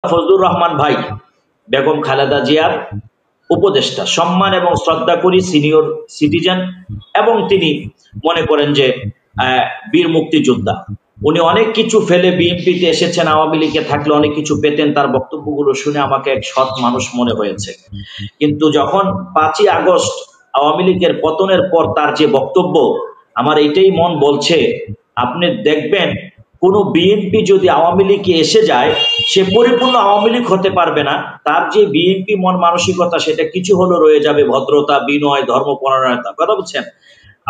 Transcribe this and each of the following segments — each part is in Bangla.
ফজলুর রহমান ভাই বেগম খালেদা জিয়ার উপদেষ্টা, সম্মান এবং শ্রদ্ধা করি, সিনিয়র সিটিজেন, এবং তিনি মনে করেন যে বীর মুক্তিযোদ্ধা। উনি অনেক কিছু ফেলে বিএনপিতে এসেছেন, আওয়ামী লীগে থাকলে অনেক কিছু পেতেন। তার বক্তব্যগুলো শুনে আমাকে এক সৎ মানুষ মনে হয়েছে। কিন্তু যখন 5ই আগস্ট আওয়ামী লীগের পতনের পর তার যে বক্তব্য, আমার এটাই মন বলছে, আপনি দেখবেন কোন বিএনপি যদি আওয়ামী লীগে এসে যায়, সে পরিপূর্ণ আওয়ামী লীগ হতে পারবে না। তার যে বিএনপি মন মানসিকতা, সেটা কিছু হলো রয়ে যাবে ভদ্রতা, বিনয়, ধর্মপরায়ণতা। কথা বলছেন?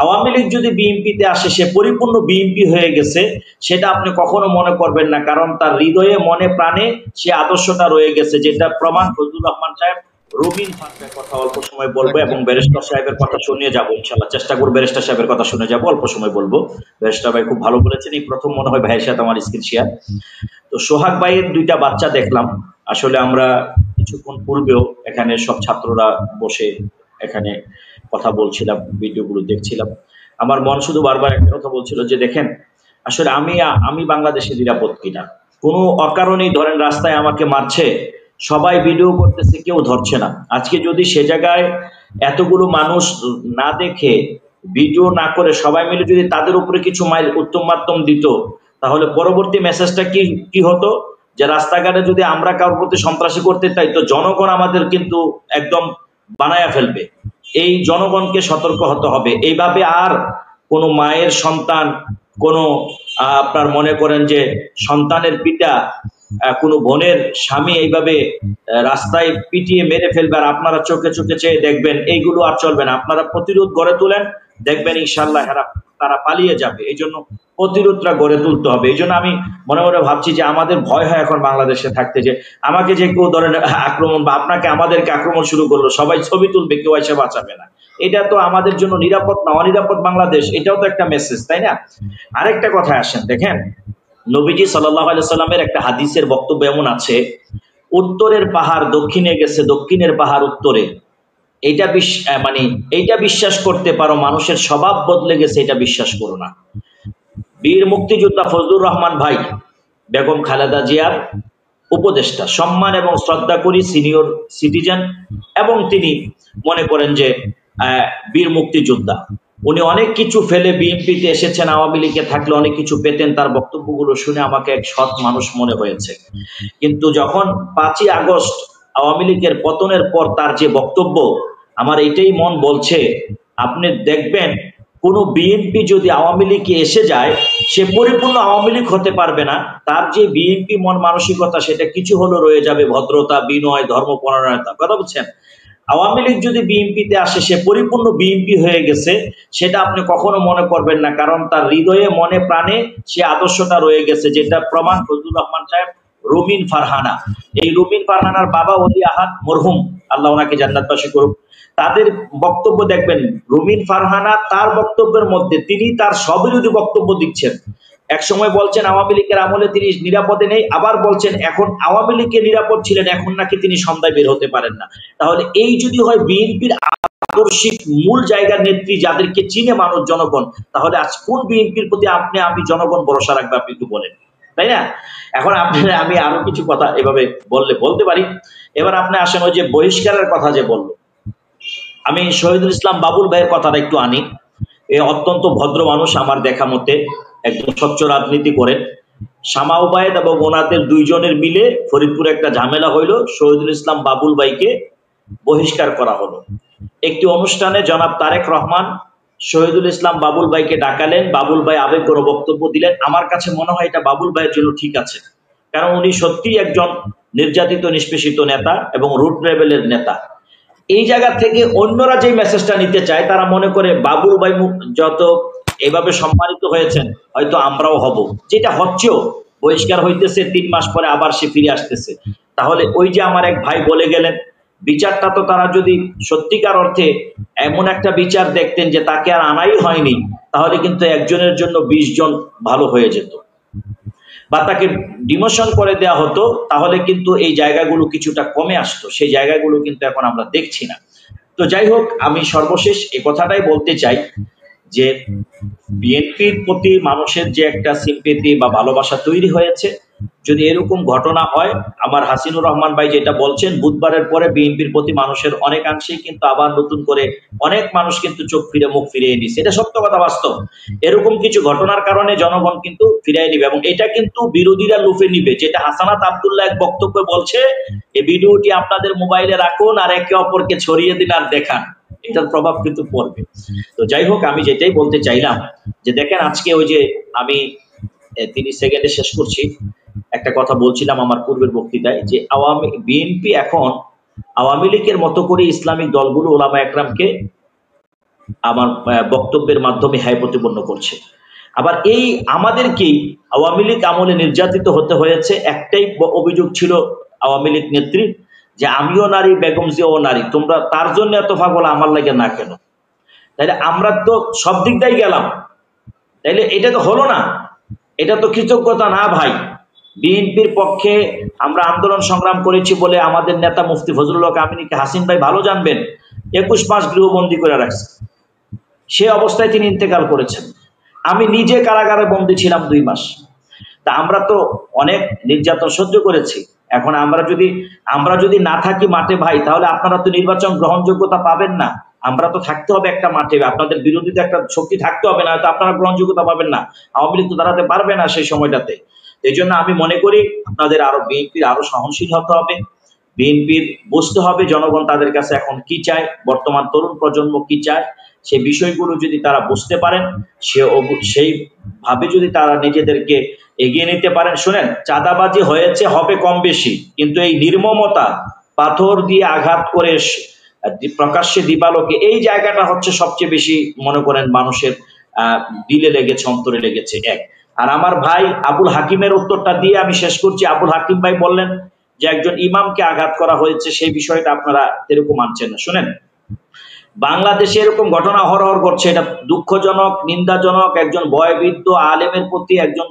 আওয়ামী লীগ যদি বিএনপিতে আসে, সে পরিপূর্ণ বিএনপি হয়ে গেছে, সেটা আপনি কখনো মনে করবেন না, কারণ তার হৃদয়ে, মনে, প্রাণে সে আদর্শটা রয়ে গেছে, যেটা প্রমাণ ফজলুর রহমান সাহেব। রবিন ফারহানার কথা অল্প সময় বলবো এবং ব্যারিস্টার সাহেবের কথা শুনিয়ে যাবো ইনশাল্লাহ। চেষ্টা করবো ব্যারিস্টার সাহেবের কথা শুনে যাবো, অল্প সময় বলবো। ব্যারিস্টার ভাই খুব ভালো বলেছেন, এই প্রথম মনে হয় ভাইয়ের সাথে আমার স্ক্রিন শেয়ার। তো সোহাগ ভাইয়ের 2টা বাচ্চা দেখলাম। আসলে আমরা কিছুক্ষণ পূর্বেও এখানে সব ছাত্ররা বসে এখানে কথা বলছিলাম, ভিডিওগুলো দেখছিলাম। আমার মন শুধু বারবার একটা কথা বলছিল যে দেখেন, আসলে আমি বাংলাদেশে নিরাপদ কিনা। কোনো অকারণেই ধরেন রাস্তায় আমাকে মারছে, সবাই ভিডিও করতেছে, কেউ ধরছে না। আজকে যদি সে জায়গায় এতগুলো মানুষ না দেখে, ভিডিও না করে, সবাই মিলে যদি তাদের উপরে কিছু উত্তম মাধ্যম দিত, তাহলে পরবর্তী মেসেজটা কি কি হতো, যে রাস্তাঘাটে যদি আমরা কারোর প্রতি সন্ত্রাসী করতে চাই, তো জনগণ আমাদের কিন্তু একদম বানায়া ফেলবে। এই জনগণকে সতর্ক হতে হবে। এইভাবে আর কোনো মায়ের সন্তান, কোনো আপনার মনে করেন যে সন্তানের পিতা, কোনো বোনের স্বামী এইভাবে রাস্তায় পিটিয়ে মেরে ফেলবে, আর আপনারা চোখে চোখে চেয়ে দেখবেন, এইগুলো আর চলবে না। আপনারা প্রতিরোধ গড়ে তোলেন, দেখবেন ইনশাল্লাহ তারা পালিয়ে যাবে। এই জন্য প্রতিরোধটা গড়ে তুলতে হবে। এই জন্য আমি মনে মনে ভাবছি যে আমাদের ভয় হয় এখন বাংলাদেশে থাকতে, যে আমাকে যে কেউ ধরেন আক্রমণ, বা আপনাকে আমাদেরকে আক্রমণ শুরু করলো, সবাই ছবি তুলবে, কেউ এসে বাঁচাবে না। এটা তো আমাদের জন্য নিরাপদ না, অনিরাপদ বাংলাদেশ, এটাও তো একটা মেসেজ, তাই না? আরেকটা কথা আসেন, দেখেন নবীজি সাল্লাল্লাহু আলাইহি সাল্লামের একটা হাদিসের বক্তব্য এমন আছে, উত্তরের পাহাড় দক্ষিণে গেছে, দক্ষিণের পাহাড় উত্তরে। এইটা বিশ্বাস করতে পারো, মানুষের স্বভাব বদলে গেছে, এটা বিশ্বাস করো না। বীর মুক্তিযোদ্ধা ফজলুর রহমান ভাই বেগম খালেদা জিয়ার উপদেষ্টা, সম্মান এবং শ্রদ্ধা করি, সিনিয়র সিটিজেন, এবং তিনি মনে করেন যে বীর মুক্তিযোদ্ধা। উনি অনেক কিছু ফেলে বিএনপিতে এসেছেন, আওয়ামী লীগে থাকলে অনেক কিছু পেতেন। তার বক্তব্যগুলো শুনে আমাকে এক সৎ মানুষ মনে হয়েছে। কিন্তু যখন 5ই আগস্ট আওয়ামী লীগের পতনের পর তার যে বক্তব্য, আমার এটাই মন বলছে, আপনি দেখবেন কোন বিএনপি যদি আওয়ামী লীগে এসে যায়, সে পরিপূর্ণ আওয়ামী লীগ হতে পারবে না। তার যে বিএনপি মন মানসিকতা, সেটা কিছু হলো রয়ে যাবে ভদ্রতা, বিনয়, ধর্মপরায়ণতা। কথা বলছেন? আওয়ামী লীগ যদি বিএনপিতে আসে, সে পরিপূর্ণ বিএনপি হয়ে গেছে, সেটা আপনি কখনো মনে করবেন না, কারণ তার হৃদয়ে, মনে, প্রাণে সে আদর্শটা রয়ে গেছে, যেটা প্রমাণ ফজলুর রহমান সাহেব। রবিন ফারহানা, এই রবিন ফারহানার বাবা ওলি আহাদ মরহুম, আল্লাহ ওনাকে জান্নাতবাসী করুক। তাদের বক্তব্য দেখবেন, রবিন ফারহানা তার বক্তব্যের মধ্যে তিনি তার স্ববিরোধী বক্তব্য দিচ্ছেন। এক সময় বলছেন আওয়ামী লীগের আমলে তিনি নিরাপদে নেই, আবার বলছেন এখন আওয়ামী লীগের নিরাপদ ছিলেন, এখন নাকি তিনি সন্ধ্যায় বের হতে পারেন না। তাহলে এই যদি হয় বিএনপির আদর্শিক মূল জায়গার নেত্রী, যাদেরকে চিনে মানুষ, জনগণ, তাহলে আজ কোন বিএনপির প্রতি আমি জনগণ ভরসা রাখবে, আপনি একটু বলেন, তাই না? এখন আমি আরো কিছু কথা এভাবে বলতে পারি। এবার আপনি আসেন ওই যে বহিষ্কারের কথা যে বললো, আমি শহীদুল ইসলাম বাবুল ভাইয়ের কথাটা একটু আনি। অত্যন্ত ভদ্র মানুষ আমার দেখা মতে, একদম স্বচ্ছ রাজনীতি করেন। শামা ওবায়েদ এবং ওনাদের 2 জনের মিলে ফরিদপুরে একটা ঝামেলা হইল, শহীদুল ইসলাম বাবুল ভাইকে বহিষ্কার করা হলো। একটি অনুষ্ঠানে জনাব তারেক রহমান শহীদুল ইসলাম বাবুল ভাইকে ডাকালেন, বাবুল ভাই আবেগঘন বক্তব্য দিলেন। আমার কাছে মনে হয় এটা বাবুল ভাইয়ের জন্য ঠিক আছে, কারণ উনি সত্যি একজন নির্যাতিত, নিষ্পেষিত নেতা এবং রুট লেভেলের নেতা। এই জায়গা থেকে অন্যরা যে মেসেজটা নিতে চায়, তারা মনে করে বাবুল ভাই যত এভাবে সম্মানিত হয়েছেন, হয়তো আমরাও হব, যেটা হচ্ছেও। বহিষ্কার হইতেছে, 3 মাস পরে আবার সে ফিরে আসতেছে। তাহলে ওই যে আমার এক ভাই বলে গেলেন, বিচারটা তো তারা যদি সত্যিকার অর্থে এমন একটা বিচার দেখতেন যে তাকে আর আনাই হয়নি, তাহলে কিন্তু একজনের জন্য 20 জন ভালো হয়ে যেত, বা তাকে ডিমোশন করে দেওয়া হতো, তাহলে কিন্তু এই জায়গাগুলো কিছুটা কমে আসতো। সেই জায়গাগুলো কিন্তু এখন আমরা দেখছি না। তো যাই হোক, আমি সর্বশেষ এই কথাটাই বলতে চাই যে বিএনপির প্রতি মানুষের যে একটা সিম্পেথি বা ভালোবাসা তৈরি হয়েছে, যদি এরকম ঘটনা হয়, আমার হাসিনুর রহমান ভাই যেটা বলছেন, বুধবারের পরে বিএনপির প্রতি মানুষের অনেকাংশেই কিন্তু আবার নতুন করে অনেক মানুষ কিন্তু চোখ ফিরে মুখ ফিরিয়ে নিছে, এটা সত্য কথা, বাস্তব। এরকম কিছু ঘটনার কারণে জনগণ কিন্তু ফিরিয়ে নিবে, এবং এটা কিন্তু বিরোধীরা লুফে নিবে, যেটা হাসানাত আব্দুল্লাহ এক বক্তব্যে বলছে। এই ভিডিওটি আপনাদের মোবাইলে রাখুন আর একে অপরকে ছড়িয়ে দিন আর দেখান, এটার প্রভাব কিন্তু পড়বে। তো যাই হোক, আমি যেটাই বলতে চাইলাম যে দেখেন, আজকে ওই যে আমি 30 সেকেন্ডে শেষ করছি, একটা কথা বলছিলাম আমার পূর্বের বক্তৃতায়, যে বিএনপি এখন আওয়ামী লীগের মতো করে ইসলামিক দলগুলো ওলামা একরামকে আমার বক্তব্যের মাধ্যমে হায় প্রতিপন্ন করছে। আবার এই আমাদেরকেই আওয়ামী লীগ আমলে নির্যাতিত হতে হয়েছে। একটাই অভিযোগ ছিল আওয়ামী লীগ নেত্রী, যে আমিও নারী, বেগম জিয়াও নারী, তোমরা তার জন্য এত পাগল, আমার লাগে না কেন? তাইলে আমরা তো সব দিক দিয়ে গেলাম, তাইলে এটা তো হলো না, এটা তো কৃতজ্ঞতা না ভাই। বিএনপির পক্ষে আমরা আন্দোলন সংগ্রাম করেছি বলে আমাদের নেতা মুফতি ফজলুল হক আমিনীকে হাসিন ভাই ভালো জানবেন 21 মাস গৃহবন্দী করে রাখছে, সে অবস্থায় তিনি ইন্তেকাল করেছেন। আমি নিজে কারাগারে বন্দী ছিলাম 2 মাস। তা আমরা তো অনেক নির্যাতন সহ্য করেছি। এখন আমরা যদি না থাকি মাঠে ভাই, তাহলে আপনারা তো নির্বাচন গ্রহণযোগ্যতা পাবেন না। আমরা তো থাকতে হবে একটা মাঠে, আপনাদের বিরোধীতে একটা শক্তি থাকতে হবে, না তো আপনারা গ্রহণযোগ্যতা পাবেন না, আওয়ামী লীগ তো দাঁড়াতে পারবে না সেই সময়টাতে। এই জন্য আমি মনে করি আপনাদের বিএনপির আরো সহনশীল হতে হবে, বিএনপির বুঝতে হবে জনগণ তাদের কাছে এখন কি চায়, বর্তমান তরুণ প্রজন্ম কি চায়, সেই বিষয়গুলো যদি তারা বুঝতে পারেন, সেইভাবে যদি তারা নিজেদেরকে এগিয়ে নিতে পারেন। শুনেন, চাঁদাবাজি হয়েছে, হবে কম বেশি, কিন্তু এই নির্মমতা, পাথর দিয়ে আঘাত করে প্রকাশ্যে দিবালোকে, এই জায়গাটা হচ্ছে সবচেয়ে বেশি মনে করেন মানুষের দিলে লেগেছে, অন্তরে লেগেছে। এক, আর আমার ভাই আবুল হাকিমের উত্তরটা দিয়ে আমি শেষ করছি। আবুল হাকিম ভাই বললেন যে একজন ইমামকে আঘাত করা হয়েছে, সেই বিষয়টা আপনারা এরকম মানছেন না। শুনেন, বাংলাদেশে এরকম ঘটনা হরহর ঘটছে, এটা দুঃখজনক, নিন্দাজনক। একজন বয়োবৃদ্ধ আলেমের প্রতি, একজন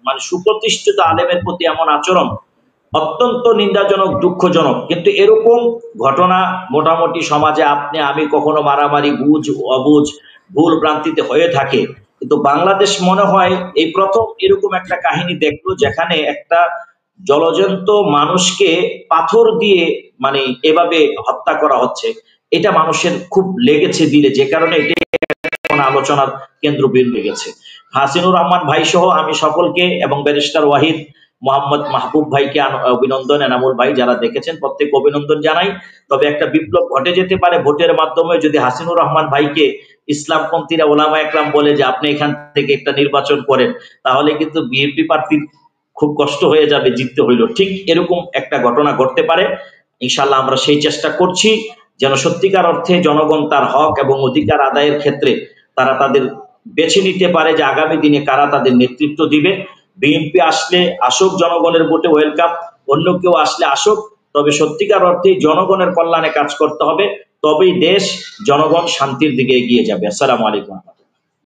মানে সুপ্রতিষ্ঠিত আলেমের প্রতি এমন আচরণ অত্যন্ত নিন্দাজনক, দুঃখজনক। কিন্তু এরকম ঘটনা মোটামুটি সমাজে আপনি আমি কখনো মারামারি, বুঝ অবুঝ, ভুল ভ্রান্তিতে হয়ে থাকে, কিন্তু বাংলাদেশ মনে হয় এই প্রথম এরকম একটা কাহিনী দেখলো, যেখানে একটা জলজন্ত মানুষকে পাথর দিয়ে মানে এভাবে হত্যা করা হচ্ছে। এটা মানুষের খুব লেগেছে দিলে, যে কারণে এটা আলোচনার কেন্দ্রবিন্দু গেছে। হাসিনুর রহমান ভাই সহ আমি সকলকে এবং ব্যারিস্টার ওয়াহিদ, মোহাম্মদ মাহবুব ভাইকে অভিনন্দন, এনামুল ভাই যারা দেখেছেন প্রত্যেক অভিনন্দন জানাই। তবে একটা বিপ্লব ঘটে যেতে পারে ভোটের মাধ্যমে, যদি হাসিনুর রহমান ভাইকে ইসলামপন্থীরা ওলামা একরাম বলে যে আপনি এখান থেকে একটা নির্বাচন করেন, তাহলে কিন্তু বিএনপি প্রার্থীর খুব কষ্ট হয়ে যাবে, জিততে হইল। ঠিক এরকম একটা ঘটনা ঘটতে পারে। ইনশাল্লাহ আমরা সেই চেষ্টা করছি যেন সত্যিকার অর্থে জনগণ তার হক এবং অধিকার আদায়ের ক্ষেত্রে তারা তাদের বেছে নিতে পারে যে আগামী দিনে কারা তাদের নেতৃত্ব দিবে। বিএনপি আসলে আসুক, জনগণের ভোটে ওয়েলকাম, অন্য কেউ আসলে আসুক, তবে সত্যিকার অর্থে জনগণের কল্যাণে কাজ করতে হবে, তবেই দেশ, জনগণ শান্তির দিকে এগিয়ে যাবে। আসসালামু আলাইকুম।